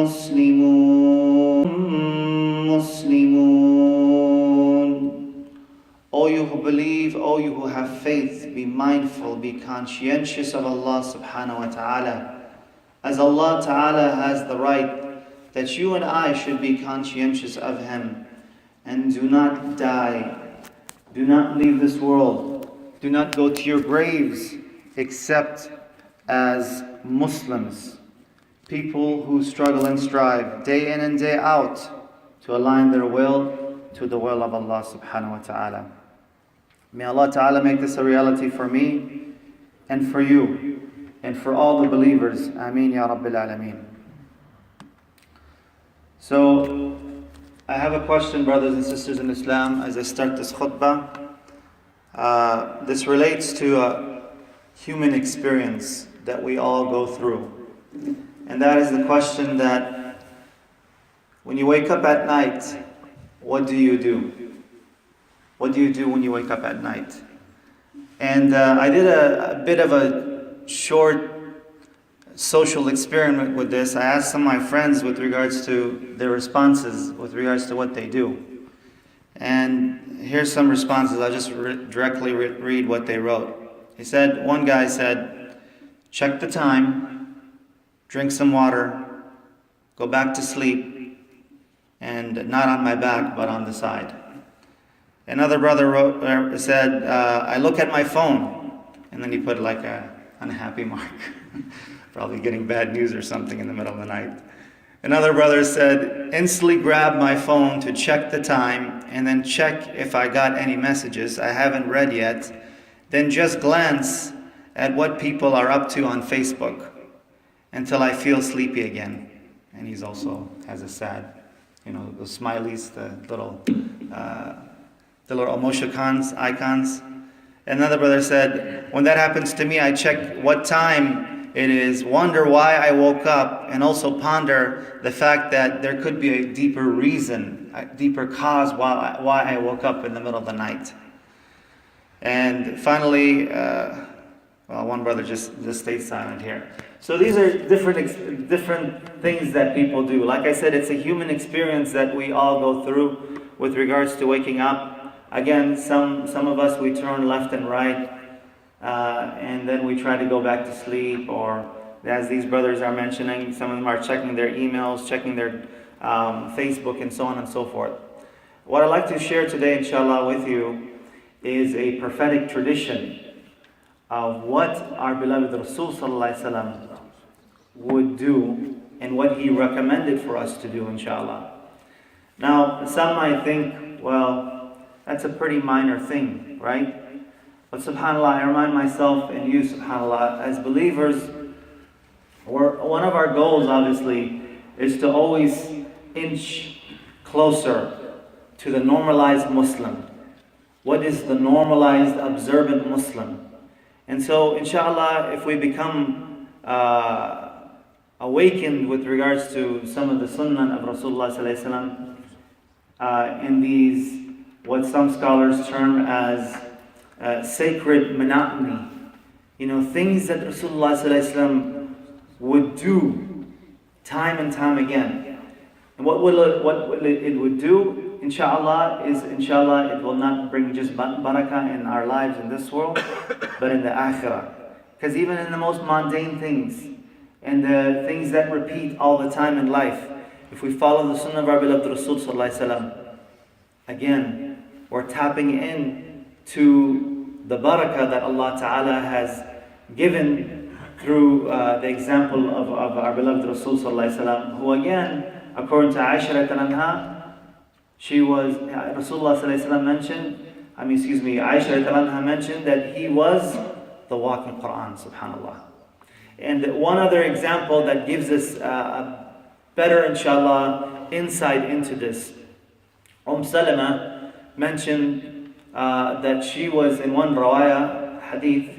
مسلمون. O you who believe, O you who have faith, be mindful, be conscientious of Allah subhanahu wa ta'ala, as Allah ta'ala has the right that you and I should be conscientious of Him. And do not die, do not leave this world, do not go to your graves except as Muslims, people who struggle and strive day in and day out to align their will to the will of Allah subhanahu wa ta'ala. May Allah ta'ala make this a reality for me and for you and for all the believers. Ameen ya Rabbil Alameen. So, I have a question, brothers and sisters in Islam, as I start this khutbah. This relates to a human experience that we all go through. And that is the question that when you wake up at night, what do you do? What do you do when you wake up at night? And I did a bit of a short social experiment with this. I asked some of my friends with regards to their responses with regards to what they do. And here's some responses. I'll just directly read what they wrote. One guy said, check the time, drink some water, go back to sleep, and not on my back, but on the side. Another brother said, I look at my phone, and then he put like a unhappy mark. Probably getting bad news or something in the middle of the night. Another brother said, instantly grab my phone to check the time and then check if I got any messages I haven't read yet. Then just glance at what people are up to on Facebook until I feel sleepy again. And he's also has a sad, the smileys, the little emoticons, icons. Another brother said, when that happens to me, I check what time it is, wonder why I woke up, and also ponder the fact that there could be a deeper reason, a deeper cause why I woke up in the middle of the night. And finally, one brother just stayed silent here. So these are different things that people do. Like I said, it's a human experience that we all go through with regards to waking up. Again, some of us, we turn left and right, and then we try to go back to sleep, or as these brothers are mentioning, some of them are checking their emails, checking their Facebook, and so on and so forth. What I'd like to share today, inshallah, with you is a prophetic tradition of what our beloved Rasulullah SAW would do and what he recommended for us to do, inshallah. Now, some might think, well, that's a pretty minor thing, right? But subhanAllah, I remind myself and you, subhanAllah, as believers, one of our goals, obviously, is to always inch closer to the normalized Muslim. What is the normalized, observant Muslim? And so, inshallah, if we become awakened with regards to some of the Sunnah of Rasulullah SAW, in these, what some scholars term as sacred monotony, things that Rasulullah SAW would do time and time again. And what it would do, inshallah, it will not bring just barakah in our lives in this world, but in the akhirah. Because even in the most mundane things, and the things that repeat all the time in life, if we follow the Sunnah of our beloved Rasulullah SAW, again, we're tapping in to the barakah that Allah Ta'ala has given through the example of our beloved Rasulullah SAW, who again, according to Aisha anha, Rasulullah SAW mentioned, Aisha anha mentioned that he was the walking Quran, subhanAllah. And one other example that gives us a better, inshallah, insight into this. Salama mentioned that she was in one rawaya hadith,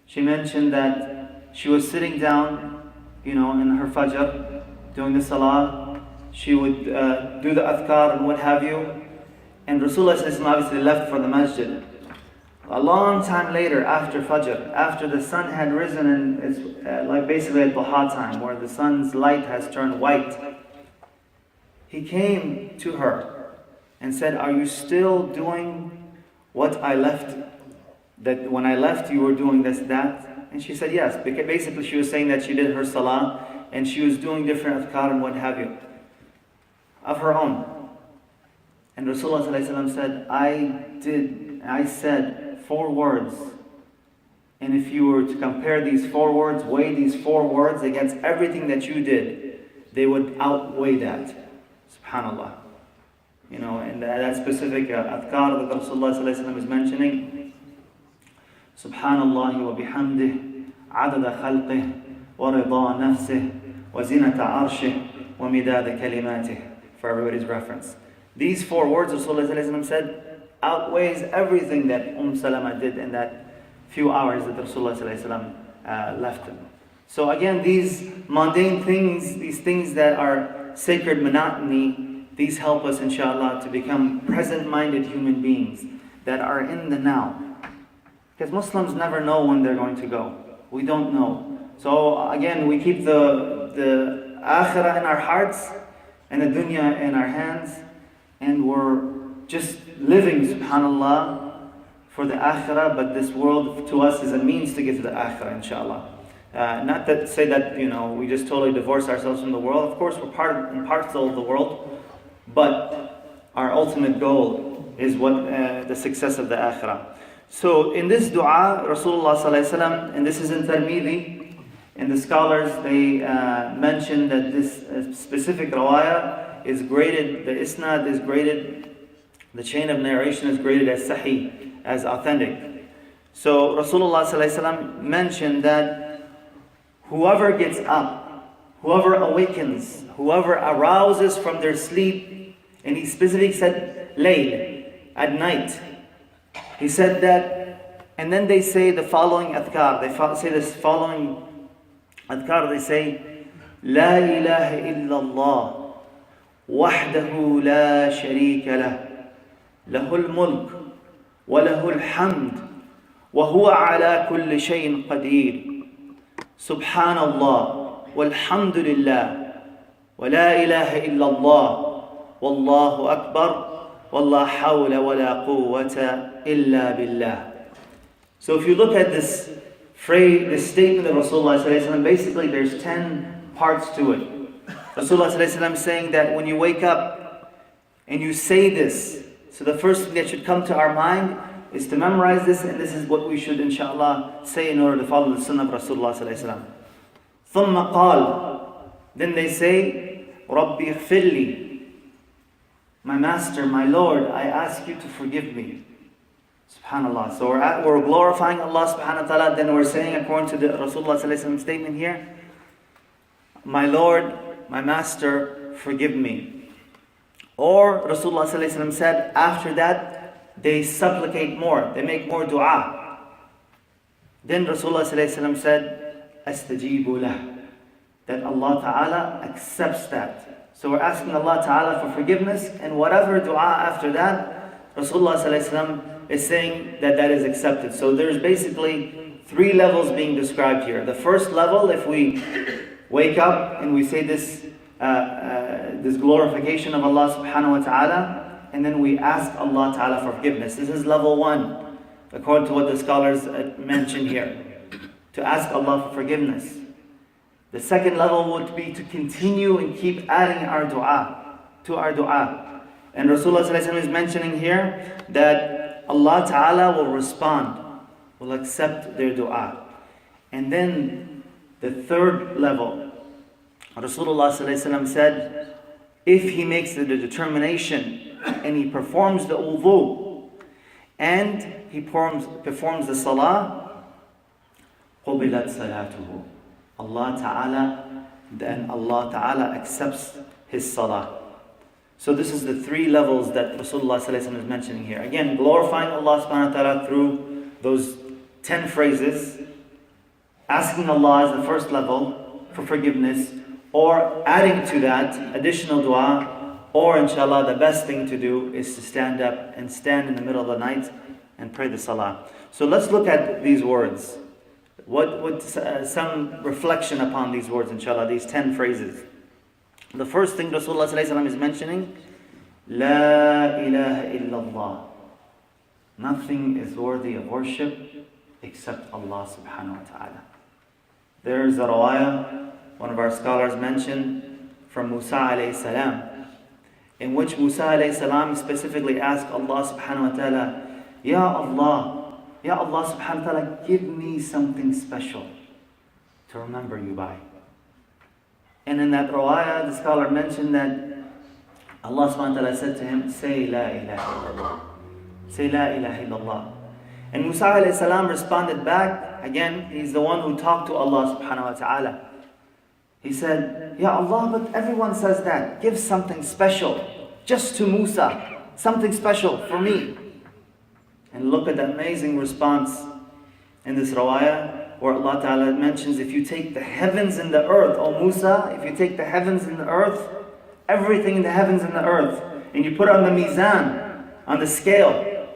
she mentioned that she was sitting down, in her fajr, doing the salah. She would do the adhkar and what have you. And Rasulullah obviously left for the masjid. A long time later, after fajr, after the sun had risen, and it's like basically at duha time, where the sun's light has turned white, he came to her and said, are you still doing what I left? That when I left you were doing this, that? And she said yes. Because basically she was saying that she did her salah and she was doing different adhkar and what have you of her own. And Rasulullah SAW said, I said 4 words. And if you were to compare these 4 words, weigh these 4 words against everything that you did, they would outweigh that. SubhanAllah. You know, and that specific adhkar that Rasulullah SAW is mentioning. Subhanallah wa bihamdih, adada khalqih, wa rida nafsih, wa zinata arshih, wa midada kalimatih. For everybody's reference. These 4 words Rasulullah ﷺ said outweighs everything that Salama did in that few hours that Rasulullah ﷺ left him. So again, these mundane things, these things that are sacred monotony, these help us inshallah to become present-minded human beings that are in the now. Because Muslims never know when they're going to go. We don't know. So again, we keep the akhirah in our hearts and the dunya in our hands, and we're just living, subhanallah, for the akhirah, but this world to us is a means to get to the akhirah, inshallah. Not to say that, we just totally divorce ourselves from the world. Of course, we're part and parcel of the world, but our ultimate goal is what the success of the akhirah. So in this dua, Rasulullah SAW, and this is in Tirmidhi, and the scholars, they mention that this specific rawayah is graded, the isnad is graded, the chain of narration is graded as sahih, as authentic. So Rasulullah ﷺ mentioned that whoever gets up, whoever awakens, whoever arouses from their sleep, and he specifically said layl, at night. He said that, and then they say the following adhkar, they say this following adhkar, they say, La ilaha illallah, wahdahu la sharika lah, lahul mulk, wa lahul hamd, wa huwa ala kulli shayin qadir, subhanallah, walhamdulillah, wa la ilaha illallah, wallahu akbar, wallah hawla wa la quwwata illa billah. So if you look at this phrase, this statement of Rasulullah ﷺ, basically there's 10 parts to it. Rasulullah ﷺ is saying that when you wake up and you say this, so the first thing that should come to our mind is to memorize this, and this is what we should inshallah say in order to follow the Sunnah of Rasulullah ﷺ. ثُمَّ قَالَ, then they say, رَبِّ اغْفِرْ لِي, my Master, my Lord, I ask you to forgive me. SubhanAllah. So we're glorifying Allah subhanahu wa ta'ala, then we're saying according to the Rasulullah ﷺ statement here, my Lord, my Master, forgive me. Or Rasulullah ﷺ said, after that, they supplicate more, they make more dua. Then Rasulullah ﷺ said, astajibu lah, that Allah ta'ala accepts that. So we're asking Allah ta'ala for forgiveness, and whatever dua after that, Rasulullah ﷺ is saying that that is accepted. So there's basically 3 levels being described here. The first level, if we wake up and we say this glorification of Allah subhanahu wa ta'ala, and then we ask Allah ta'ala for forgiveness. This is level 1, according to what the scholars mentioned here, to ask Allah for forgiveness. The second level would be to continue and keep adding our dua to our dua. And Rasulullah ﷺ is mentioning here that Allah Ta'ala will respond, will accept their dua. And then the third level, Rasulullah ﷺ said, if he makes the determination and he performs the wudu and he performs the salah, قُبِلَتْ صَلَاتُهُ, then Allah Ta'ala accepts his salah. So this is the 3 levels that Rasulullah ﷺ is mentioning here. Again, glorifying Allah subhanahu wa ta'ala through those 10 phrases, asking Allah as the first level for forgiveness, or adding to that additional dua, or inshallah the best thing to do is to stand up and stand in the middle of the night and pray the salah. So let's look at these words. What some reflection upon these words, inshallah, these 10 phrases. the first thing Rasulullah SAW is mentioning, La ilaha illallah. Nothing is worthy of worship except Allah subhanahu wa ta'ala. There is a rawaya, one of our scholars mentioned, from Musa alayhi salam, in which Musa alayhi salam specifically asked Allah subhanahu wa ta'ala, Ya Allah subhanahu wa ta'ala, give me something special to remember you by. And in that rawaya, the scholar mentioned that Allah subhanahu wa ta'ala said to him, say La ilaha illallah. Say La ilaha illallah. And Musa alayhi salam responded back, again, he's the one who talked to Allah subhanahu wa ta'ala. He said, Ya Allah, but everyone says that. Give something special, just to Musa. Something special for me. And look at the amazing response in this rawaya, where Allah ta'ala mentions, if you take the heavens and the earth, O Musa, if you take the heavens and the earth, everything in the heavens and the earth, and you put it on the mizan, on the scale,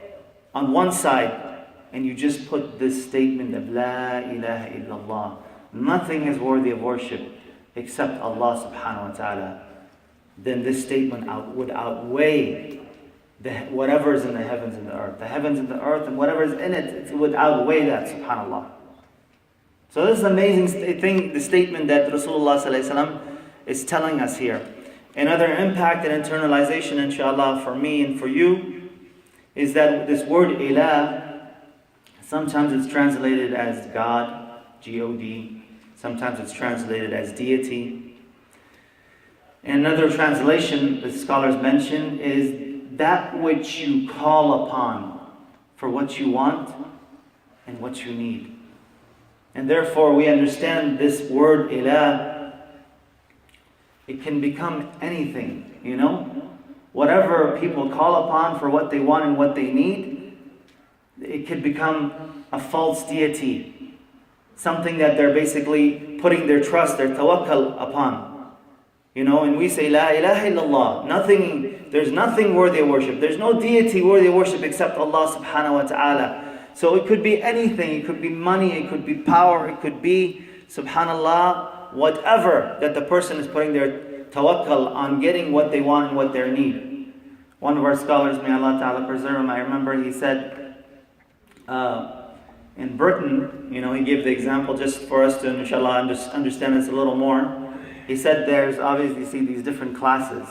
on one side, and you just put this statement of La ilaha illallah, nothing is worthy of worship except Allah subhanahu wa ta'ala, then this statement would outweigh whatever is in the heavens and the earth. The heavens and the earth and whatever is in it would outweigh that, subhanAllah. So this is an amazing thing, the statement that Rasulullah SAW is telling us here. Another impact and internalization, inshallah, for me and for you, is that this word ilah, sometimes it's translated as God, G-O-D. Sometimes it's translated as deity. And another translation the scholars mention is that which you call upon for what you want and what you need. And therefore we understand this word ilah, it can become anything, you know? Whatever people call upon for what they want and what they need, it could become a false deity. Something that they're basically putting their trust, their tawakkul upon. You know, and we say, La ilaha illallah. There's nothing worthy of worship. There's no deity worthy of worship except Allah subhanahu wa ta'ala. So it could be anything. It could be money. It could be power. It could be, subhanallah, whatever that the person is putting their tawakkul on getting what they want and what they need. One of our scholars, may Allah ta'ala preserve him, I remember he said, in Britain, you know, he gave the example just for us to, inshallah, understand this a little more. He said there's obviously these different classes.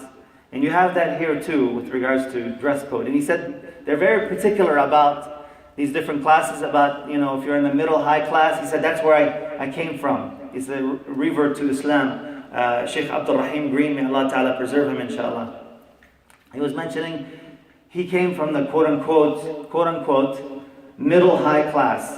And you have that here too with regards to dress code. And he said they're very particular about these different classes, about, you know, if you're in the middle, high class, he said that's where I came from. He's a revert to Islam. Sheikh Abdul Rahim Green, may Allah ta'ala preserve him, inshallah. He was mentioning he came from the quote-unquote, middle high class.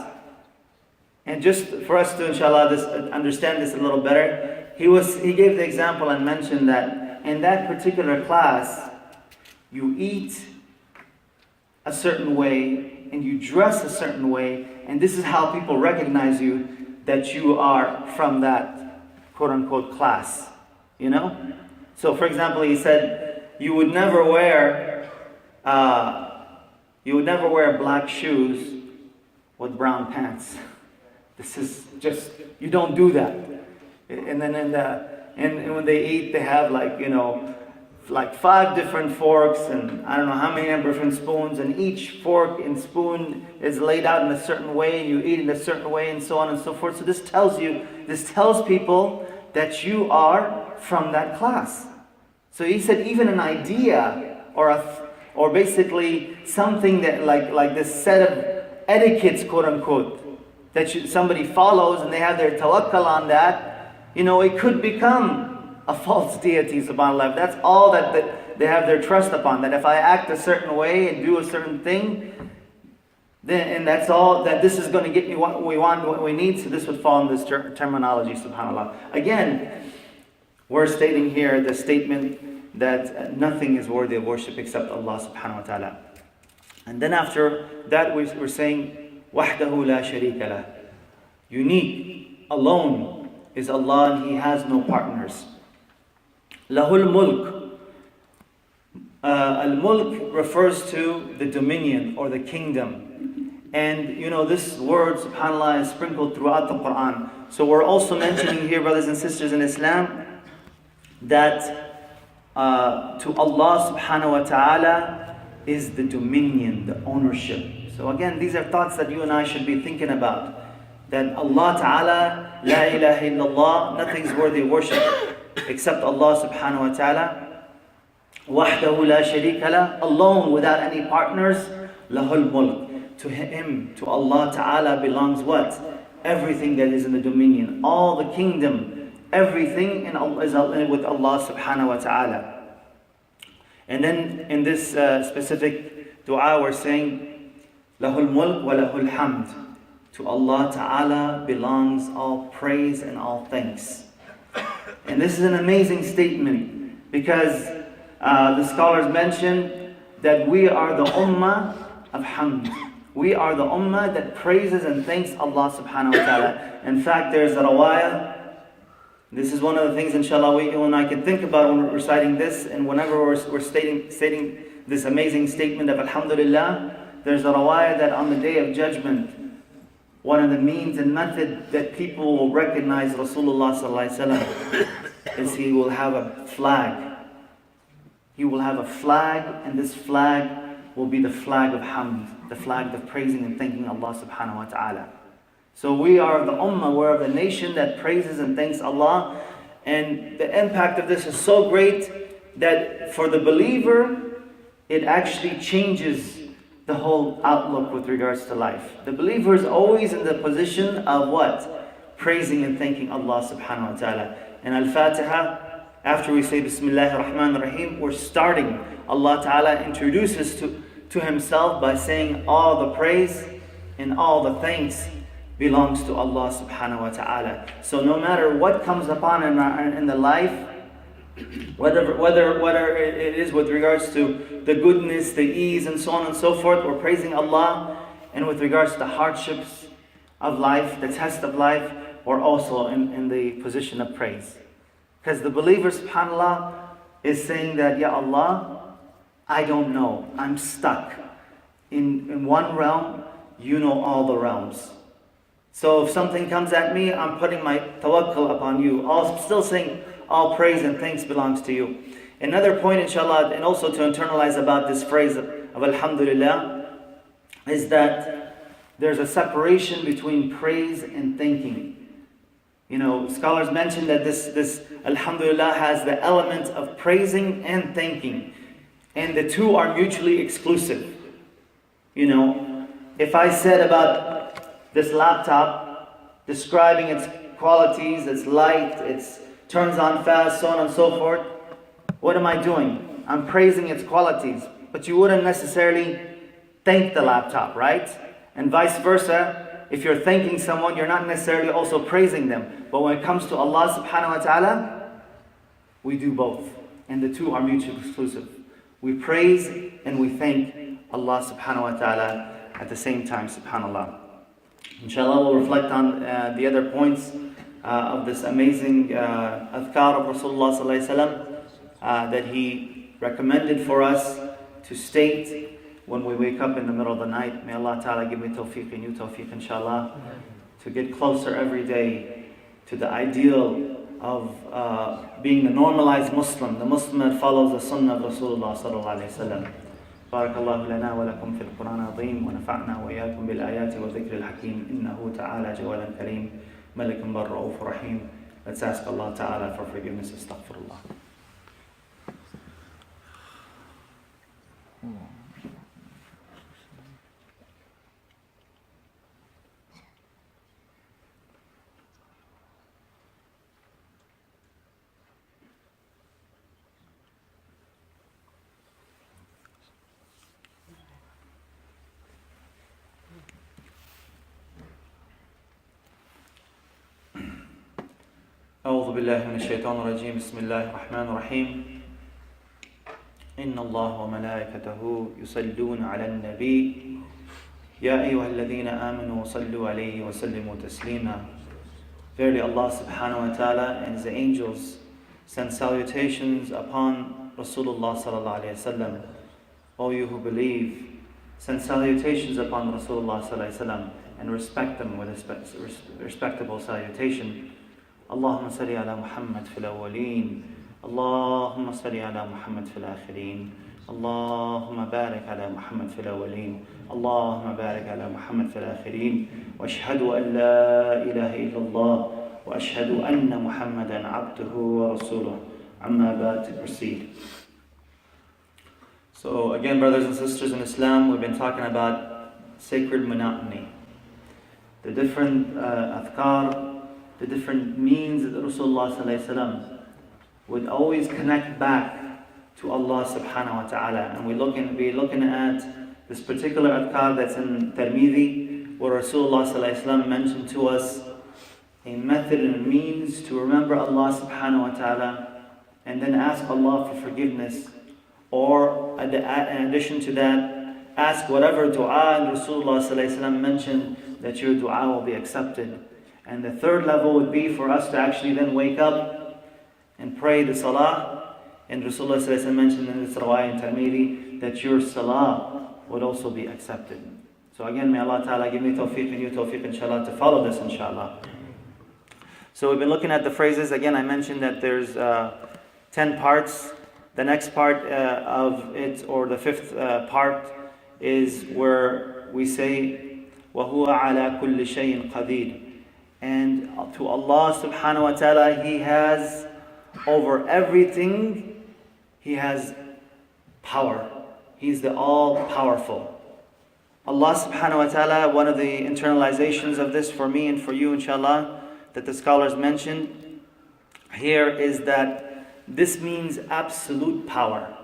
And just for us to, inshallah, understand this a little better, he gave the example and mentioned that in that particular class, you eat a certain way and you dress a certain way, and this is how people recognize you, that you are from that quote-unquote class. You know? So for example, he said you would never wear black shoes with brown pants. This is just, you don't do that. And then and when they eat, they have like 5 different forks and I don't know how many different spoons, and each fork and spoon is laid out in a certain way, and you eat in a certain way, and so on and so forth. So this tells people that you are from that class. So he said even an idea or basically something that like this set of etiquettes, quote unquote, that somebody follows and they have their tawakkul on that, you know, it could become a false deity, subhanAllah. That's all that they have their trust upon, that if I act a certain way and do a certain thing, then, and that's all, that this is going to get me what we want, what we need, so this would fall in this terminology, subhanAllah. Again, we're stating here the statement that nothing is worthy of worship except Allah subhanahu wa ta'ala. And then after that we're saying, وَحْدَهُ لَا شَرِيكَ لَهُ. Unique, alone is Allah, and He has no partners. لَهُ الْمُلْكُ. Al-mulk refers to the dominion or the kingdom. And you know, this word, subhanAllah, is sprinkled throughout the Quran. So we're also mentioning here, brothers and sisters in Islam, that to Allah subhanahu wa ta'ala is the dominion, the ownership. So again, these are thoughts that you and I should be thinking about. That Allah ta'ala, la ilaha illallah, nothing is worthy of worship except Allah subhanahu wa ta'ala. Wahdahu la sharika la, alone without any partners. Lahul mulk. To Him, to Allah ta'ala belongs what? Everything that is in the dominion. All the kingdom, everything is with Allah subhanahu wa ta'ala. And then in this specific dua we're saying, Lahul mulk wa lahul hamd. To Allah ta'ala belongs all praise and all thanks. And this is an amazing statement because the scholars mention that we are the ummah of hamd. We are the ummah that praises and thanks Allah subhanahu wa ta'ala. In fact, there's a rawayah. This is one of the things, inshallah, you and I can think about when we're reciting this, and whenever we're stating this amazing statement of Alhamdulillah. There's a rawayah that on the day of judgment, one of the means and method that people will recognize Rasulullah SAW is he will have a flag. He will have a flag, and this flag will be the flag of hamd, the flag of praising and thanking Allah subhanahu wa ta'ala. So we are the ummah, we're the nation that praises and thanks Allah. And the impact of this is so great that for the believer, it actually changes the whole outlook with regards to life. The believer is always in the position of what? Praising and thanking Allah subhanahu wa ta'ala. And Al-Fatiha, after we say Bismillahir Rahmanir Rahim, we're starting. Allah ta'ala introduces to Himself by saying all the praise and all the thanks belongs to Allah subhanahu wa ta'ala. So no matter what comes upon in the life, whether it is with regards to the goodness, the ease, and so on and so forth, we're praising Allah. And with regards to the hardships of life, the test of life, we're also in the position of praise. Because the believer, subhanAllah, is saying that, Ya Allah, I don't know. I'm stuck. In one realm, you know all the realms. So if something comes at me, I'm putting my tawakkul upon you. Still saying, all praise and thanks belongs to you. Another point, inshallah, and also to internalize about this phrase of Alhamdulillah, is that there's a separation between praise and thanking. You know, scholars mention that this Alhamdulillah has the element of praising and thanking. And the two are mutually exclusive. You know, if I said about this laptop, describing its qualities, its light, its turns on fast, so on and so forth, what am I doing? I'm praising its qualities. But you wouldn't necessarily thank the laptop, right? And vice versa, if you're thanking someone, you're not necessarily also praising them. But when it comes to Allah subhanahu wa ta'ala, we do both. And the two are mutually exclusive. We praise and we thank Allah subhanahu wa ta'ala at the same time, subhanallah. Inshallah, we'll reflect on the other points of this amazing adhkar of Rasulullah SAW that he recommended for us to state when we wake up in the middle of the night. May Allah ta'ala give me tawfiq and you tawfiq, inshallah, to get closer every day to the ideal of being the normalized Muslim, the Muslim that follows the Sunnah of Rasulullah SAW. بارك الله لنا ولكم في القرآن العظيم ونفعنا وإياكم بالآيات والذكر الحكيم إنه تعالى جواد كريم ملك بر رؤوف رحيم. Let's ask Allah Ta'ala for forgiveness. Astaghfirullah. أعوذ بالله من الشيطان الرجيم بسم الله الرحمن الرحيم إن الله وملائكته يصلون على النبي يا أيها الذين آمنوا صلوا عليه وسلموا تسليما. Verily Allah subhanahu wa ta'ala and His angels send salutations upon Rasulullah sallallahu alayhi wa sallam. O you who believe, send salutations upon Rasulullah sallallahu alayhi wa sallam and respect them with a respectable salutation. اللهم صل على محمد في الأولين اللهم صل على محمد في الآخرين اللهم بارك على محمد في الأولين اللهم بارك على محمد في الآخرين وأشهد أن لا إله إلا الله وأشهد أن محمدا عبده ورسوله عما بعد to proceed. So again, brothers and sisters in Islam, we've been talking about sacred monotony, the different adhkar, the different means that Rasulullah SAW would always connect back to Allah subhanahu wa ta'ala. And we're looking at this particular adhkar that's in Tirmidhi, where Rasulullah SAW mentioned to us a method and a means to remember Allah subhanahu wa ta'ala and then ask Allah for forgiveness, or in addition to that, ask whatever dua Rasulullah SAW mentioned that your dua will be accepted. And the third level would be for us to actually then wake up and pray the salah. And Rasulullah SAW mentioned in this rawayah in Tirmidhi that your salah would also be accepted. So again, may Allah Ta'ala give me tawfiq and you tawfiq, inshallah, to follow this, inshallah. So we've been looking at the phrases. Again, I mentioned that there's 10 parts. The next part of it, or the fifth part, is where we say, وَهُوَ عَلَى كُلِّ شَيْءٍ قَدِيرٍ. And to Allah subhanahu wa ta'ala, He has over everything, He has power. He's the all-powerful. Allah subhanahu wa ta'ala, one of the internalizations of this for me and for you, inshallah, that the scholars mentioned here is that this means absolute power.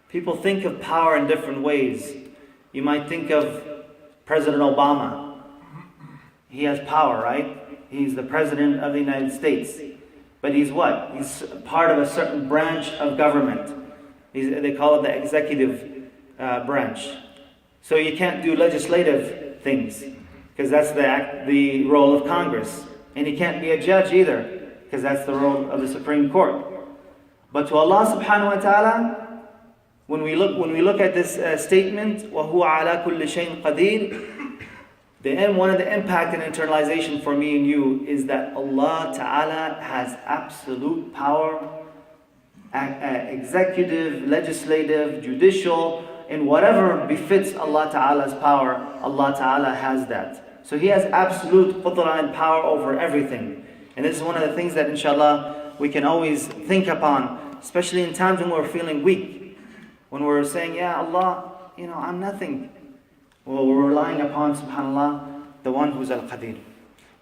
People think of power in different ways. You might think of President Obama. He has power, right? He's the President of the United States. But he's what? He's part of a certain branch of government. They call it the executive branch. So you can't do legislative things, because that's the role of Congress. And he can't be a judge either, because that's the role of the Supreme Court. But to Allah subhanahu wa ta'ala, when we look at this statement, وَهُوَ عَلَى كُلِّ شَيْءٍ قَدِيرٍ, one of the impact and internalization for me and you is that Allah Ta'ala has absolute power, executive, legislative, judicial, and whatever befits Allah Ta'ala's power, Allah Ta'ala has that. So He has absolute qudra and power over everything. And this is one of the things that inshallah we can always think upon, especially in times when we're feeling weak. When we're saying, yeah, Allah, I'm nothing. Well, we're relying upon, subhanAllah, the one who's al-Qadir.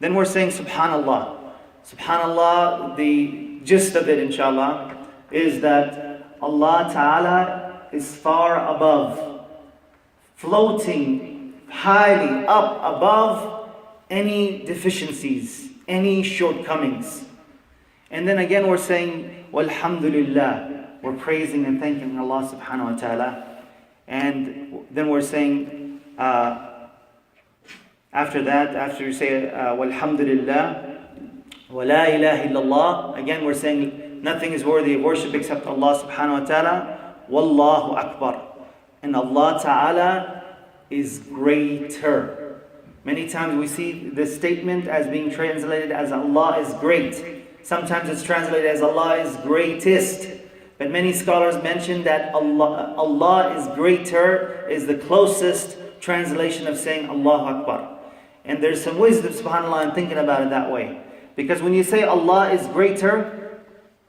Then we're saying, subhanAllah. Subhanallah, the gist of it, inshallah, is that Allah Ta'ala is far above, floating highly up above any deficiencies, any shortcomings. And then again we're saying, walhamdulillah. We're praising and thanking Allah subhanahu wa ta'ala. And then we're saying, after that, after you say walhamdulillah, wa la ilaha illallah, again we're saying nothing is worthy of worship except Allah subhanahu wa ta'ala, wallahu akbar. And Allah ta'ala is greater. Many times we see this statement as being translated as Allah is great. Sometimes it's translated as Allah is greatest. But many scholars mention that Allah is greater is the closest translation of saying Allahu Akbar. And there's some wisdom, subhanAllah, in thinking about it that way. Because when you say Allah is greater,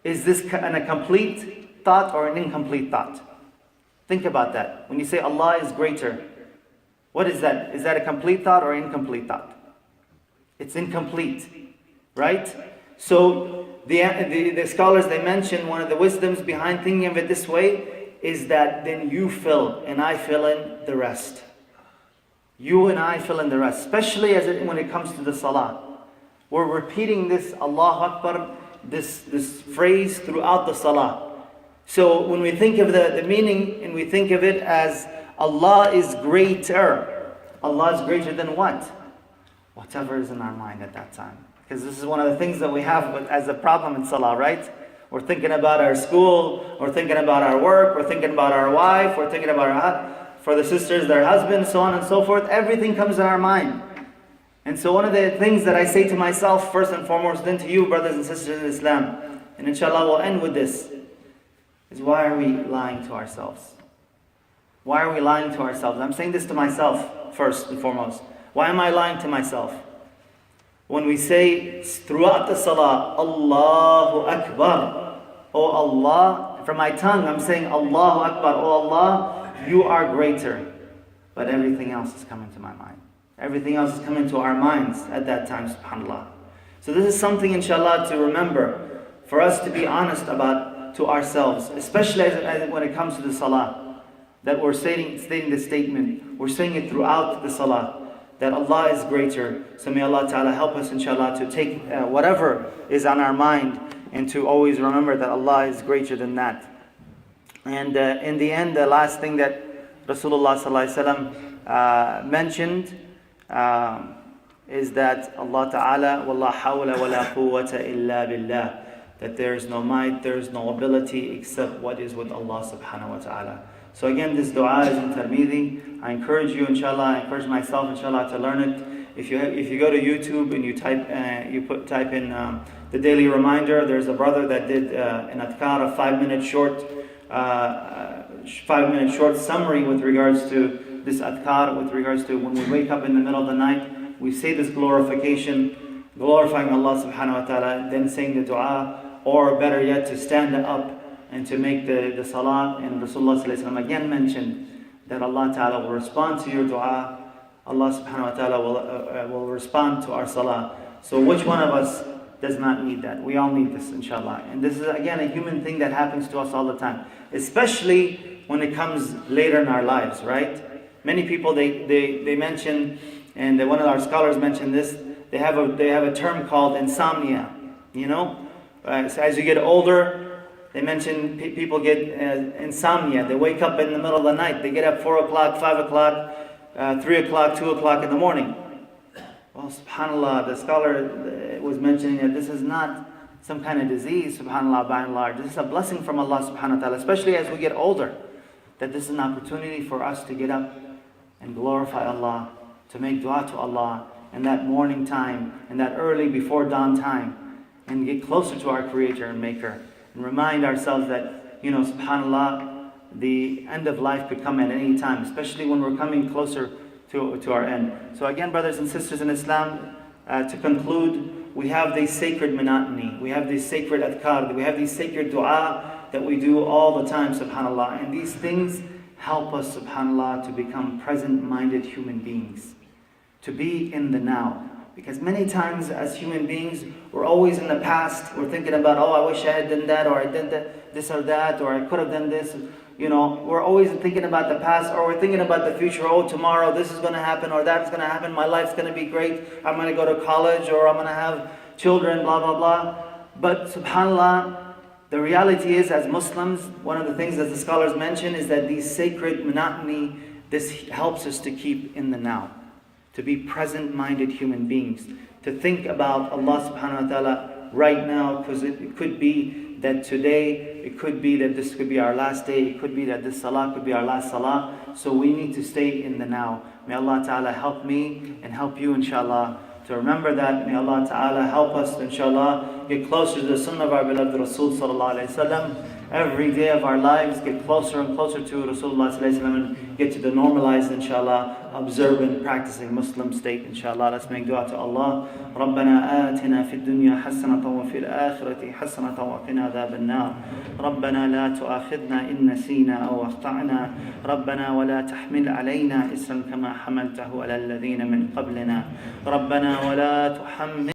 is this a complete thought or an incomplete thought? Think about that. When you say Allah is greater, what is that? Is that a complete thought or an incomplete thought? It's incomplete, right? So the scholars, they mention one of the wisdoms behind thinking of it this way is that then you fill and I fill in the rest. You and I fill in the rest, especially when it comes to the salah. We're repeating this Allahu Akbar, this phrase throughout the salah. So when we think of the meaning and we think of it as Allah is greater, Allah is greater than what? Whatever is in our mind at that time. Because this is one of the things that we have as a problem in salah, right? We're thinking about our school, we're thinking about our work, we're thinking about our wife, we're thinking about for the sisters, their husbands, so on and so forth. Everything comes in our mind. And so one of the things that I say to myself first and foremost, then to you, brothers and sisters in Islam, and inshallah we'll end with this, is why are we lying to ourselves? Why are we lying to ourselves? I'm saying this to myself first and foremost. Why am I lying to myself? When we say throughout the salah, Allahu Akbar, oh Allah, from my tongue I'm saying Allahu Akbar, oh Allah, you are greater. But everything else is coming to my mind. Everything else is coming to our minds at that time, subhanAllah. So this is something, inshallah, to remember, for us to be honest about to ourselves, especially when it comes to the salah, that we're stating this statement, we're saying it throughout the salah, that Allah is greater. So may Allah Ta'ala help us, inshallah, to take whatever is on our mind and to always remember that Allah is greater than that. And in the end, the last thing that Rasulullah SAW mentioned is that Allah Ta'ala, وَاللَّا حَوْلَ وَلَا قُوَّةَ إِلَّا بِاللَّهِ, that there is no might, there is no ability except what is with Allah Subhanahu wa Ta'ala. So again, this dua is in Tirmidhi. I encourage you, inshallah, I encourage myself, inshallah, to learn it. If you go to YouTube and you type in the daily reminder, there's a brother that did an adhkar, a 5-minute short summary with regards to this adhkar, with regards to when we wake up in the middle of the night, we say this glorification, glorifying Allah Subhanahu wa Ta'ala, then saying the dua, or better yet, to stand up and to make the salah. And Rasulullah SAW again mentioned that Allah Ta'ala will respond to your dua. Allah Subhanahu wa Ta'ala will respond to our salah. So which one of us does not need that? We all need this, inshallah. And this is again a human thing that happens to us all the time, especially when it comes later in our lives, right? Many people they mention, and one of our scholars mentioned this, they have a term called insomnia. You know, so as you get older, they mention people get insomnia. They wake up in the middle of the night. They get up 4 o'clock, 5 o'clock, 3 o'clock, 2 o'clock in the morning. Well, subhanAllah, the scholar was mentioning that this is not some kind of disease, subhanAllah, by and large. This is a blessing from Allah subhanahu wa ta'ala, especially as we get older, that this is an opportunity for us to get up and glorify Allah, to make dua to Allah in that morning time, in that early before dawn time, and get closer to our Creator and Maker. And remind ourselves that, subhanAllah, the end of life could come at any time, especially when we're coming closer to our end. So again, brothers and sisters in Islam, to conclude, we have this sacred monotony, we have this sacred adhkar, we have these sacred dua that we do all the time, subhanAllah. And these things help us, subhanAllah, to become present-minded human beings, to be in the now. Because many times as human beings, we're always in the past. We're thinking about, oh, I wish I had done that, or I did this or that, or I could have done this. We're always thinking about the past, or we're thinking about the future. Oh, tomorrow this is going to happen, or that's going to happen. My life's going to be great. I'm going to go to college, or I'm going to have children, blah, blah, blah. But subhanAllah, the reality is, as Muslims, one of the things that the scholars mention is that these sacred monotony, this helps us to keep in the now, to be present-minded human beings, to think about Allah subhanahu wa ta'ala right now, because it could be that today, it could be that this could be our last day, it could be that this salah could be our last salah, so we need to stay in the now. May Allah ta'ala help me and help you, inshallah, to remember that. May Allah ta'ala help us, inshallah, get closer to the Sunnah of our beloved Rasulullah SAW. Every day of our lives, get closer and closer to Rasulullah SAW and get to the normalized, inshallah, observant, practicing Muslim state, inshallah. Let's make dua to Allah. رَبَّنَا آتِنَا فِي الدُّنْيَا حَسَنَةً وَفِي الْآخِرَةِ حَسَنَةً وَقِنَا عَذَابَ النَّارِ رَبَّنَا لَا تُؤَاخِذْنَا إِن نَّسِينَا أَوْ أَخْطَأْنَا رَبَّنَا وَلَا تَحْمِلْ عَلَيْنَا إِصْرًا كَمَا حَمَلْتَهُ عَلَى الَّذِينَ مِنْ قَبْلِنَا رَبَّنَا وَلَا تُحَمِّلْنَا